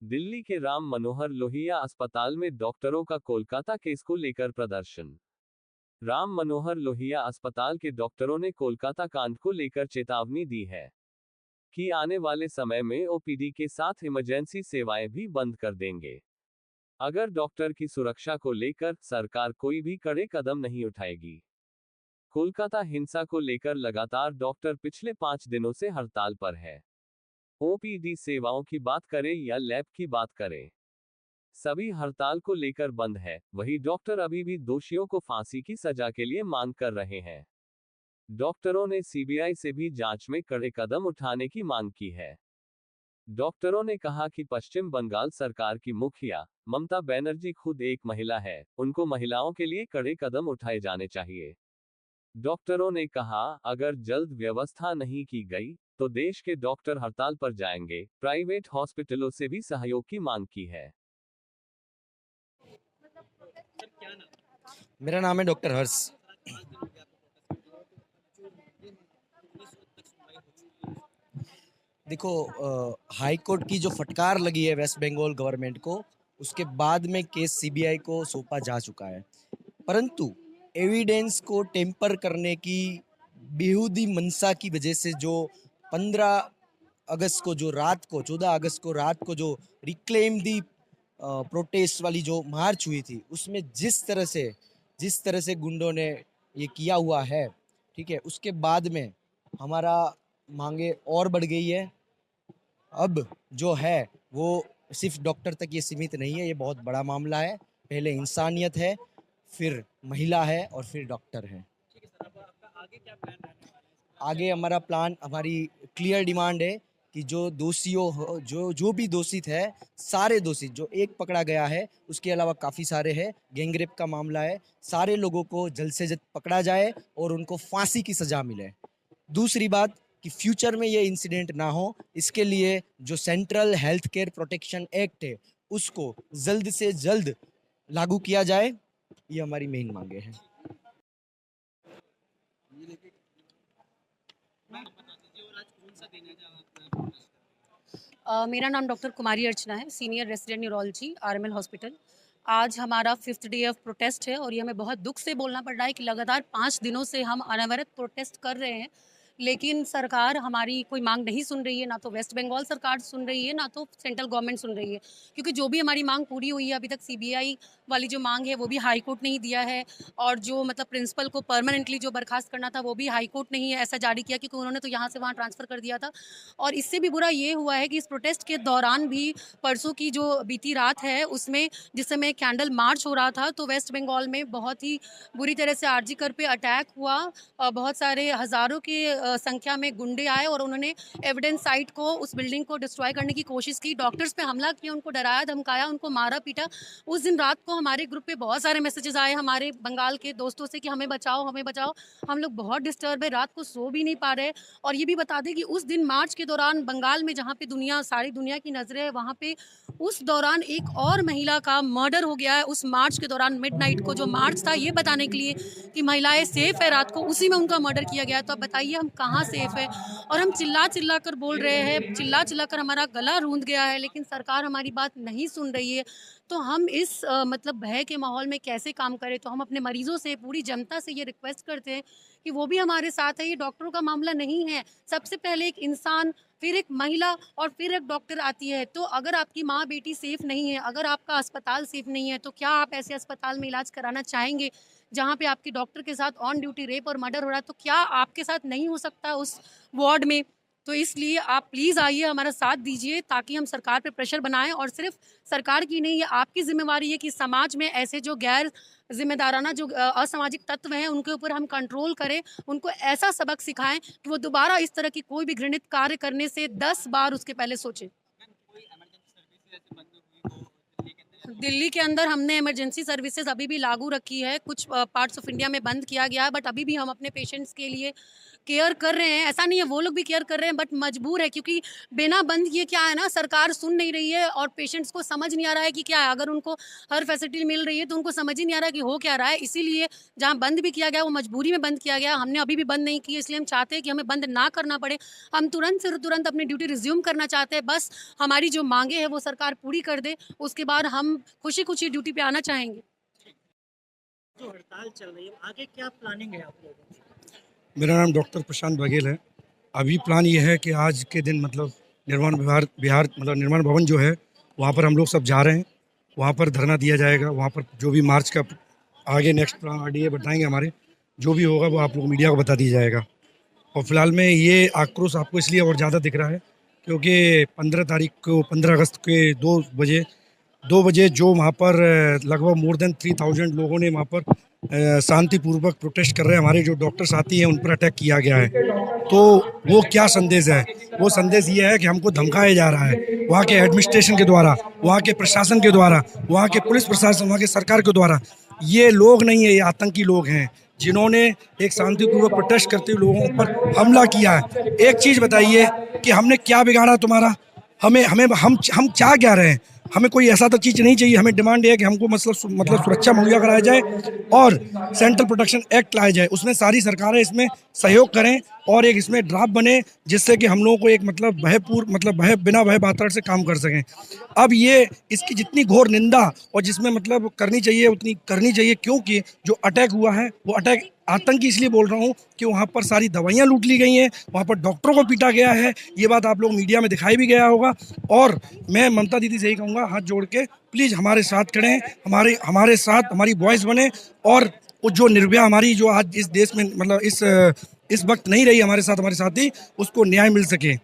दिल्ली के राम मनोहर लोहिया अस्पताल में डॉक्टरों का कोलकाता केस को लेकर प्रदर्शन। राम मनोहर लोहिया अस्पताल के डॉक्टरों ने कोलकाता कांड को लेकर चेतावनी दी है कि आने वाले समय में ओपीडी के साथ इमरजेंसी सेवाएं भी बंद कर देंगे अगर डॉक्टर की सुरक्षा को लेकर सरकार कोई भी कड़े कदम नहीं उठाएगी। कोलकाता हिंसा को लेकर लगातार डॉक्टर पिछले 5 दिनों से हड़ताल पर है। ओपीडी सेवाओं की बात करें या लैब की बात करें, सभी हड़ताल को लेकर बंद है। वहीं डॉक्टर अभी भी दोषियों को फांसी की सजा के लिए मांग कर रहे हैं। डॉक्टरों ने सीबीआई से भी जांच में कड़े कदम उठाने की मांग की है। डॉक्टरों ने कहा कि पश्चिम बंगाल सरकार की मुखिया ममता बनर्जी खुद एक महिला है, उनको महिलाओं के लिए कड़े कदम उठाए जाने चाहिए। डॉक्टरों ने कहा, अगर जल्द व्यवस्था नहीं की गई तो देश के डॉक्टर हड़ताल पर जाएंगे। प्राइवेट हॉस्पिटलों से भी सहयोग की मांग की है। मेरा नाम है डॉक्टर हर्ष। देखो, हाई कोर्ट की जो फटकार लगी है वेस्ट बंगाल गवर्नमेंट को, उसके बाद में केस सीबीआई को सौंपा जा चुका है, परंतु एविडेंस को टेम्पर करने की बेहुदी मनसा की वजह से जो 15 अगस्त को जो रात को 14 अगस्त को रात को जो रिक्लेम दी प्रोटेस्ट वाली जो मार्च हुई थी, उसमें जिस तरह से गुंडों ने ये किया हुआ है, ठीक है, उसके बाद में हमारा मांगे और बढ़ गई है। अब जो है वो सिर्फ डॉक्टर तक ये सीमित नहीं है, ये बहुत बड़ा मामला है। पहले इंसानियत है, फिर महिला है और फिर डॉक्टर है। आगे हमारा प्लान, हमारी क्लियर डिमांड है कि जो दोषियों जो भी दोषित है, सारे दोषी जो एक पकड़ा गया है, उसके अलावा काफ़ी सारे हैं, गैंगरेप का मामला है, सारे लोगों को जल्द से जल्द पकड़ा जाए और उनको फांसी की सजा मिले। दूसरी बात कि फ्यूचर में ये इंसिडेंट ना हो, इसके लिए जो central health care protection act है उसको जल्द से जल्द लागू किया जाए, ये हमारी मेन मांगे हैं। मेरा नाम डॉक्टर कुमारी अर्चना है, senior resident neurology RML hospital. आज हमारा 5th डे ऑफ प्रोटेस्ट है और ये हमें बहुत दुख से बोलना पड़ रहा है कि लगातार 5 दिनों से हम अनवरत प्रोटेस्ट कर रहे हैं, लेकिन सरकार हमारी कोई मांग नहीं सुन रही है। ना तो वेस्ट बंगाल सरकार सुन रही है, ना तो सेंट्रल गवर्नमेंट सुन रही है, क्योंकि जो भी हमारी मांग पूरी हुई है अभी तक, सीबीआई वाली जो मांग है वो भी हाई कोर्ट नहीं दिया है, और जो मतलब प्रिंसिपल को परमानेंटली जो बर्खास्त करना था वो भी हाई कोर्ट नहीं है ऐसा जारी किया, क्योंकि उन्होंने तो यहाँ से वहाँ ट्रांसफ़र कर दिया था। और इससे भी बुरा ये हुआ है कि इस प्रोटेस्ट के दौरान भी, परसों की जो बीती रात है उसमें, जिस समय कैंडल मार्च हो रहा था, तो वेस्ट बंगाल में बहुत ही बुरी तरह से आरजी कर पे अटैक हुआ। बहुत सारे हज़ारों की संख्या में गुंडे आए और उन्होंने एविडेंस साइट को, उस बिल्डिंग को डिस्ट्रॉय करने की कोशिश की, डॉक्टर्स पे हमला किया, उनको डराया धमकाया, उनको मारा पीटा। उस दिन रात को हमारे ग्रुप पे बहुत सारे मैसेजेस आए हमारे बंगाल के दोस्तों से कि हमें बचाओ, हमें बचाओ। हम लोग बहुत डिस्टर्ब है, रात को सो भी नहीं पा रहे। और ये भी बता दें कि उस दिन मार्च के दौरान बंगाल में, जहाँ पे सारी दुनिया की नज़रें है, वहाँ पे उस दौरान एक और महिला का मर्डर हो गया है। उस मार्च के दौरान मिडनाइट को जो मार्च था, ये बताने के लिए कि महिलाएं सेफ है, रात को उसी में उनका मर्डर किया गया है। तो अब बताइए हम कहाँ सेफ है? और हम चिल्ला चिल्ला कर बोल रहे हैं, चिल्ला चिल्ला कर हमारा गला रूंध गया है, लेकिन सरकार हमारी बात नहीं सुन रही है। तो हम इस मतलब भय के माहौल में कैसे काम करें? तो हम अपने मरीजों से, पूरी जनता से ये रिक्वेस्ट करते हैं कि वो भी हमारे साथ है। ये डॉक्टरों का मामला नहीं है, सबसे पहले एक इंसान, फिर एक महिला और फिर एक डॉक्टर आती है। तो अगर आपकी माँ बेटी सेफ नहीं है, अगर आपका अस्पताल सेफ नहीं है, तो क्या आप ऐसे अस्पताल में इलाज कराना चाहेंगे जहाँ पे आपकी डॉक्टर के साथ ऑन ड्यूटी रेप और मर्डर हो रहा है? तो क्या आपके साथ नहीं हो सकता उस वार्ड में? तो इसलिए आप प्लीज़ आइए, हमारा साथ दीजिए, ताकि हम सरकार पे प्रेशर बनाएं। और सिर्फ सरकार की नहीं, ये आपकी जिम्मेवारी है कि समाज में ऐसे जो गैर जिम्मेदाराना, जो असामाजिक तत्व हैं, उनके ऊपर हम कंट्रोल करें, उनको ऐसा सबक सिखाएं कि वो दोबारा इस तरह की कोई भी घृणित कार्य करने से 10 बार उसके पहले सोचें। दिल्ली के अंदर हमने इमरजेंसी सर्विसेज अभी भी लागू रखी है, कुछ पार्ट्स ऑफ इंडिया में बंद किया गया है, बट अभी भी हम अपने पेशेंट्स के लिए केयर कर रहे हैं। ऐसा नहीं है, वो लोग भी केयर कर रहे हैं, बट मजबूर है, क्योंकि बिना बंद किए क्या है ना, सरकार सुन नहीं रही है और पेशेंट्स को समझ नहीं आ रहा है कि क्या है। अगर उनको हर फैसिलिटी मिल रही है तो उनको समझ ही नहीं आ रहा है कि हो क्या रहा है। इसीलिए जहाँ बंद भी किया गया वो मजबूरी में बंद किया गया, हमने अभी भी बंद नहीं की, इसलिए हम चाहते हैं कि हमें बंद ना करना पड़े। हम तुरंत से तुरंत अपनी ड्यूटी रिज्यूम करना चाहते हैं, बस हमारी जो मांगे हैं वो सरकार पूरी कर दे, उसके बाद हम खुशी खुशी ड्यूटी पे आना चाहेंगे। जो हड़ताल चल रही है आगे क्या प्लानिंग है आप लोगों की? मेरा नाम डॉक्टर प्रशांत बघेल है। अभी प्लान ये है कि आज के दिन मतलब बिहार मतलब निर्माण भवन जो है वहाँ पर हम लोग सब जा रहे हैं, वहाँ पर धरना दिया जाएगा। वहाँ पर जो भी मार्च का आगे नेक्स्ट प्लान आरडीए बताएंगे हमारे, जो भी होगा वो आप लोग मीडिया को बता दिया जाएगा। और फिलहाल में ये आक्रोश आपको इसलिए और ज़्यादा दिख रहा है क्योंकि 15 तारीख को 15 अगस्त के 2 बजे जो वहाँ पर लगभग मोर देन 3000 लोगों ने वहाँ पर शांतिपूर्वक प्रोटेस्ट कर रहे हैं, हमारे जो डॉक्टर साथी हैं उन पर अटैक किया गया है। तो वो क्या संदेश है? वो संदेश ये है कि हमको धमकाया जा रहा है वहाँ के एडमिनिस्ट्रेशन के द्वारा, वहाँ के प्रशासन के द्वारा, वहाँ के पुलिस प्रशासन, वहाँ के सरकार के द्वारा। ये लोग नहीं है, ये आतंकी लोग हैं जिन्होंने एक शांतिपूर्वक प्रोटेस्ट करते हुए लोगों पर हमला किया है। एक चीज़ बताइए कि हमने क्या बिगाड़ा तुम्हारा? हम चाह क्या रहे हैं? हमें कोई ऐसा तो चीज़ नहीं चाहिए। हमें डिमांड है कि हमको मतलब सुरक्षा मुहैया कराया जाए और सेंट्रल प्रोटेक्शन एक्ट लाया जाए, उसमें सारी सरकारें इसमें सहयोग करें और एक इसमें ड्राफ्ट बने जिससे कि हम लोगों को एक बिना भय वातावरण से काम कर सकें। अब ये इसकी जितनी घोर निंदा और जिसमें मतलब करनी चाहिए उतनी करनी चाहिए, क्योंकि जो अटैक हुआ है वो अटैक आतंकी इसलिए बोल रहा हूँ कि वहाँ पर सारी दवाइयाँ लूट ली गई हैं, वहाँ पर डॉक्टरों को पीटा गया है। ये बात आप लोग मीडिया में दिखाई भी गया होगा। और मैं ममता दीदी से यही कहूँगा, हाथ जोड़ के प्लीज़ हमारे साथ खड़े हैं, हमारे साथ हमारी वॉइस बने और वो जो निर्भया हमारी जो आज इस देश में मतलब इस वक्त नहीं रही हमारे साथ, हमारे साथी, उसको न्याय मिल सके।